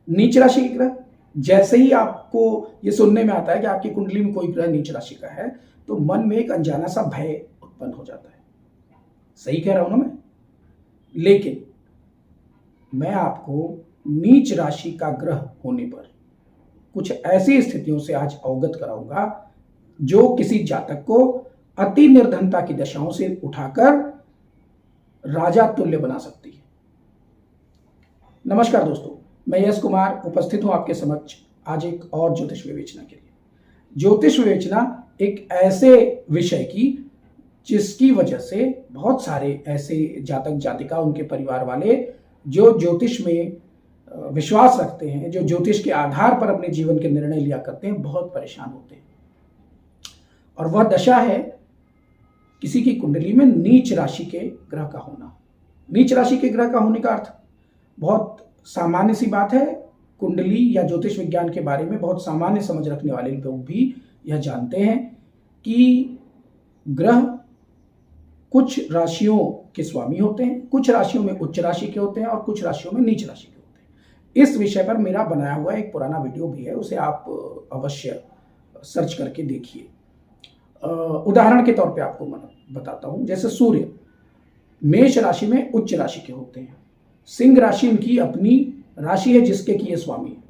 नीच राशि के ग्रह, जैसे ही आपको ये सुनने में आता है कि आपकी कुंडली में कोई ग्रह नीच राशि का है तो मन में एक अनजाना सा भय उत्पन्न हो जाता है। सही कह रहा हूं ना मैं? लेकिन मैं आपको नीच राशि का ग्रह होने पर कुछ ऐसी स्थितियों से आज अवगत कराऊंगा जो किसी जातक को अति निर्धनता की दशाओं से उठाकर राजा तुल्य बना सकती है। नमस्कार दोस्तों, मैं यश कुमार उपस्थित हूं आपके समक्ष आज एक और ज्योतिष विवेचना के लिए। ज्योतिष विवेचना एक ऐसे विषय की जिसकी वजह से बहुत सारे ऐसे जातक जातिका, उनके परिवार वाले जो ज्योतिष में विश्वास रखते हैं, जो ज्योतिष के आधार पर अपने जीवन के निर्णय लिया करते हैं, बहुत परेशान होते हैं। और वह दशा है किसी की कुंडली में नीच राशि के ग्रह का होना। नीच राशि के ग्रह का होने का अर्थ बहुत सामान्य सी बात है। कुंडली या ज्योतिष विज्ञान के बारे में बहुत सामान्य समझ रखने वाले लोग भी यह जानते हैं कि ग्रह कुछ राशियों के स्वामी होते हैं, कुछ राशियों में उच्च राशि के होते हैं और कुछ राशियों में नीच राशि के होते हैं। इस विषय पर मेरा बनाया हुआ एक पुराना वीडियो भी है, उसे आप अवश्य सर्च करके देखिए। उदाहरण के तौर पे आपको मैं बताता हूं, जैसे सूर्य मेष राशि में उच्च राशि के होते हैं, सिंह राशि इनकी अपनी राशि है जिसके कि ये स्वामी है,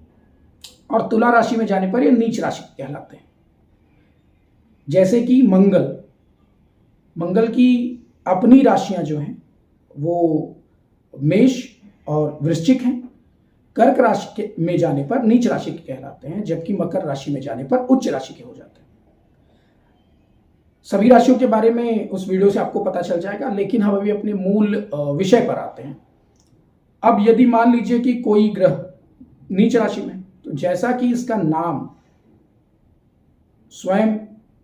और तुला राशि में जाने पर ये नीच राशि कहलाते हैं। जैसे कि मंगल की अपनी राशियां जो हैं वो मेष और वृश्चिक हैं, कर्क राशि के में जाने पर नीच राशि के कहलाते हैं, जबकि मकर राशि में जाने पर उच्च राशि के हो जाते हैं। सभी राशियों के बारे में उस वीडियो से आपको पता चल जाएगा, लेकिन हम अभी अपने मूल विषय पर आते हैं। अब यदि मान लीजिए कि कोई ग्रह नीच राशि में, तो जैसा कि इसका नाम स्वयं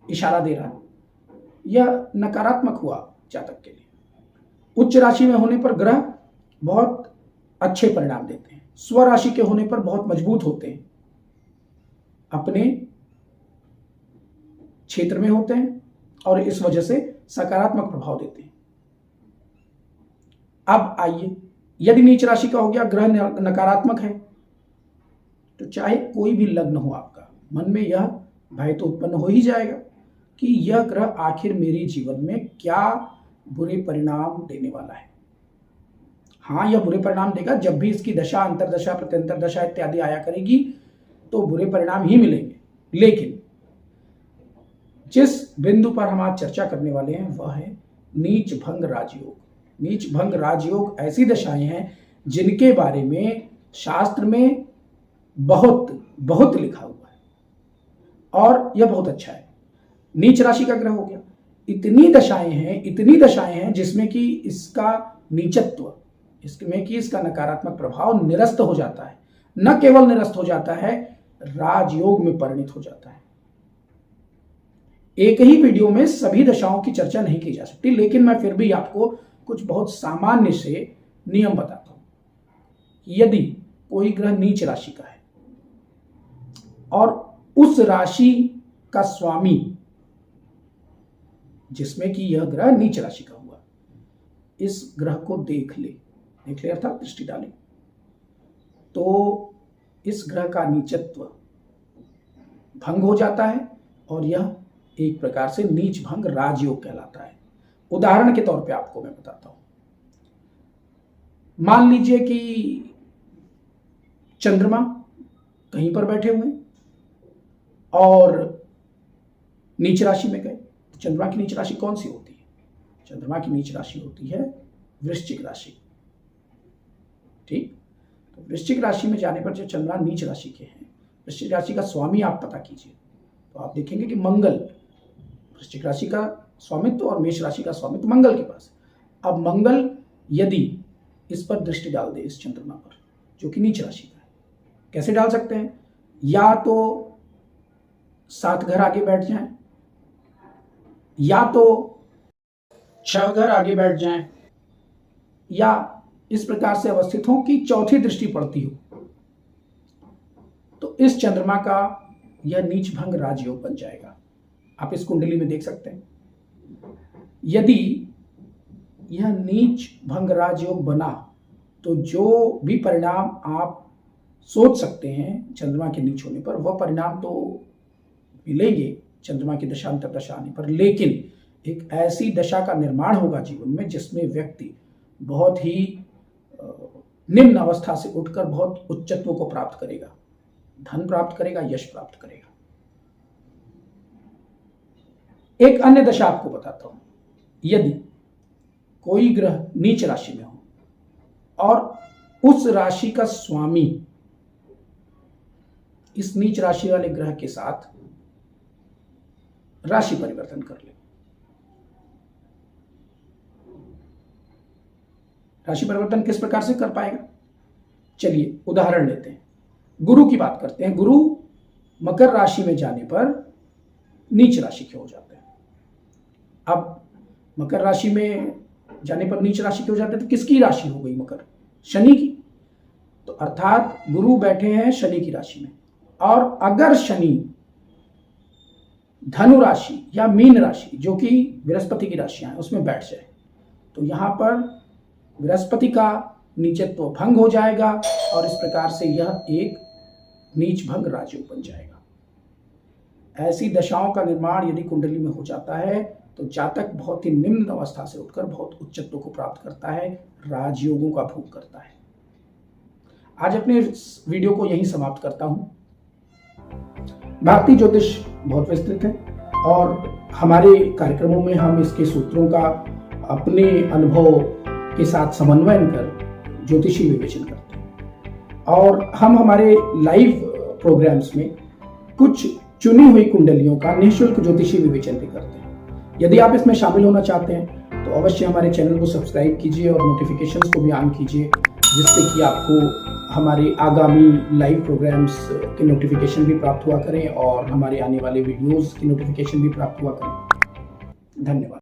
इशारा दे रहा है, यह नकारात्मक हुआ जातक के लिए। उच्च राशि में होने पर ग्रह बहुत अच्छे परिणाम देते हैं, स्वराशि के होने पर बहुत मजबूत होते हैं, अपने क्षेत्र में होते हैं और इस वजह से सकारात्मक प्रभाव देते हैं। अब आइए, यदि नीच राशि का हो गया, ग्रह नकारात्मक है, तो चाहे कोई भी लग्न हो आपका, मन में यह भय तो उत्पन्न हो ही जाएगा कि यह ग्रह आखिर मेरे जीवन में क्या बुरे परिणाम देने वाला है। हाँ, यह बुरे परिणाम देगा। जब भी इसकी दशा, अंतरदशा, प्रत्यंतर दशा इत्यादि आया करेगी तो बुरे परिणाम ही मिलेंगे। लेकिन जिस बिंदु पर हम आज चर्चा करने वाले हैं वह है नीच भंग राजयोग। नीच भंग राजयोग ऐसी दशाएं हैं जिनके बारे में शास्त्र में बहुत बहुत लिखा हुआ है और यह बहुत अच्छा है। नीच राशि का ग्रह हो गया, इतनी दशाएं हैं जिसमें कि इसका नीचत्व, इसमें कि इसका नकारात्मक प्रभाव निरस्त हो जाता है। न केवल निरस्त हो जाता है, राजयोग में परिणित हो जाता है। एक ही वीडियो में सभी दशाओं की चर्चा नहीं की जा सकती, लेकिन मैं फिर भी आपको कुछ बहुत सामान्य से नियम बताता हूं। यदि कोई ग्रह नीच राशि का है और उस राशि का स्वामी, जिसमें कि यह ग्रह नीच राशि का हुआ, इस ग्रह को देख ले अर्थात दृष्टि डाले, तो इस ग्रह का नीचत्व भंग हो जाता है और यह एक प्रकार से नीच भंग राजयोग कहलाता है। उदाहरण के तौर पे आपको मैं बताता हूं। मान लीजिए कि चंद्रमा कहीं पर बैठे हुए हैं और नीच राशि में गए। चंद्रमा की नीच राशि कौन सी होती है? चंद्रमा की नीच राशि होती है वृश्चिक राशि। ठीक, तो वृश्चिक राशि में जाने पर जो चंद्रमा नीच राशि के हैं, वृश्चिक राशि का स्वामी आप पता कीजिए तो आप देखेंगे कि मंगल, वृश्चिक राशि का स्वामित्व और मेष राशि का स्वामित्व मंगल के पास। अब मंगल यदि इस पर दृष्टि डाल दे, इस चंद्रमा पर जो कि नीच राशि का है, कैसे डाल सकते हैं? या तो 7 घर आगे बैठ जाएं, या तो 6 घर आगे बैठ जाएं, या इस प्रकार से अवस्थित हो कि चौथी दृष्टि पड़ती हो, तो इस चंद्रमा का यह नीच भंग राजयोग बन जाएगा। आप इस कुंडली में देख सकते हैं। यदि यह नीच भंग राजयोग बना तो जो भी परिणाम आप सोच सकते हैं चंद्रमा के नीच होने पर, वह परिणाम तो मिलेंगे चंद्रमा की दशांतर दशा आने पर, लेकिन एक ऐसी दशा का निर्माण होगा जीवन में जिसमें व्यक्ति बहुत ही निम्न अवस्था से उठकर बहुत उच्चत्व को प्राप्त करेगा, धन प्राप्त करेगा, यश प्राप्त करेगा। एक अन्य दशा आपको बताता हूं। यदि कोई ग्रह नीच राशि में हो और उस राशि का स्वामी इस नीच राशि वाले ग्रह के साथ राशि परिवर्तन कर ले, राशि परिवर्तन किस प्रकार से कर पाएगा? चलिए उदाहरण लेते हैं, गुरु की बात करते हैं। गुरु मकर राशि में जाने पर नीच राशि के हो जाते हैं। अब मकर राशि में जाने पर नीच राशि के हो जाते हैं, तो किसकी राशि हो गई मकर? शनि की। तो अर्थात गुरु बैठे हैं शनि की राशि में, और अगर शनि धनु राशि या मीन राशि जो कि बृहस्पति की राशियां हैं उसमें बैठ जाए, तो यहां पर बृहस्पति का नीचत्व भंग हो जाएगा और इस प्रकार से यह एक नीच भंग राजयोग बन जाएगा। ऐसी दशाओं का निर्माण यदि कुंडली में हो जाता है तो जातक बहुत ही निम्न अवस्था से उठकर बहुत उच्चत्व को प्राप्त करता है, राजयोगों का भोग करता है। आज अपने इस वीडियो को यहीं समाप्त करता हूं। भारतीय ज्योतिष बहुत विस्तृत है और हमारे कार्यक्रमों में हम इसके सूत्रों का अपने अनुभव के साथ समन्वयन कर ज्योतिषी विवेचन करते हैं, और हम हमारे लाइव प्रोग्राम्स में कुछ चुनी हुई कुंडलियों का निःशुल्क ज्योतिषी विवेचन भी करते हैं। यदि आप इसमें शामिल होना चाहते हैं तो अवश्य हमारे चैनल को सब्सक्राइब कीजिए और नोटिफिकेशंस को भी ऑन कीजिए, जिससे कि आपको हमारे आगामी लाइव प्रोग्राम्स के नोटिफिकेशन भी प्राप्त हुआ करें और हमारे आने वाले वीडियोस की नोटिफिकेशन भी प्राप्त हुआ करें। धन्यवाद।